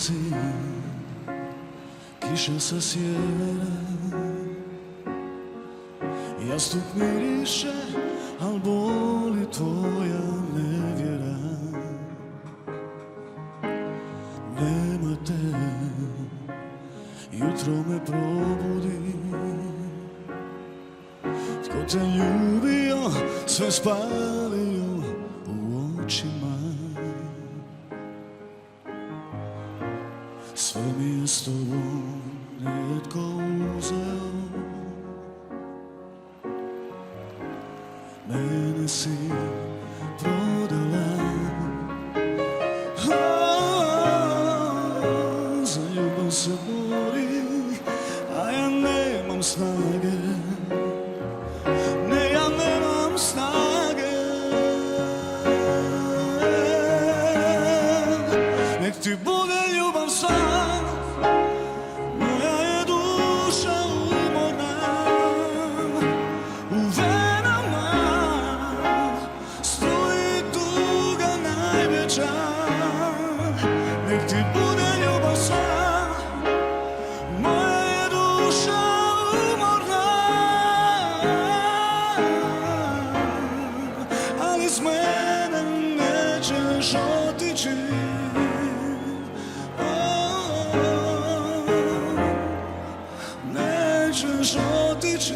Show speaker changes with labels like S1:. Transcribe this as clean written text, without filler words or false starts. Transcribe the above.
S1: si kiša sa sjevera. Jastuk miriše, al boli tvoja nevjera. Nema te, jutro me probudi. Tko te ljubio, sve spalio u očima. Sve mi je s tobom rijetko uzeo. Mene si prodala. Za ljubav se bori, a ja nemam snage. Ne, ja nemam snage. Nek ti bude ljubav sva, moja je duša umorna. U venama stoji tuga najveća. Nek ti bude ljubav sva, moja je duša umorna. Ali s mene nećeš otići. Nećeš otići.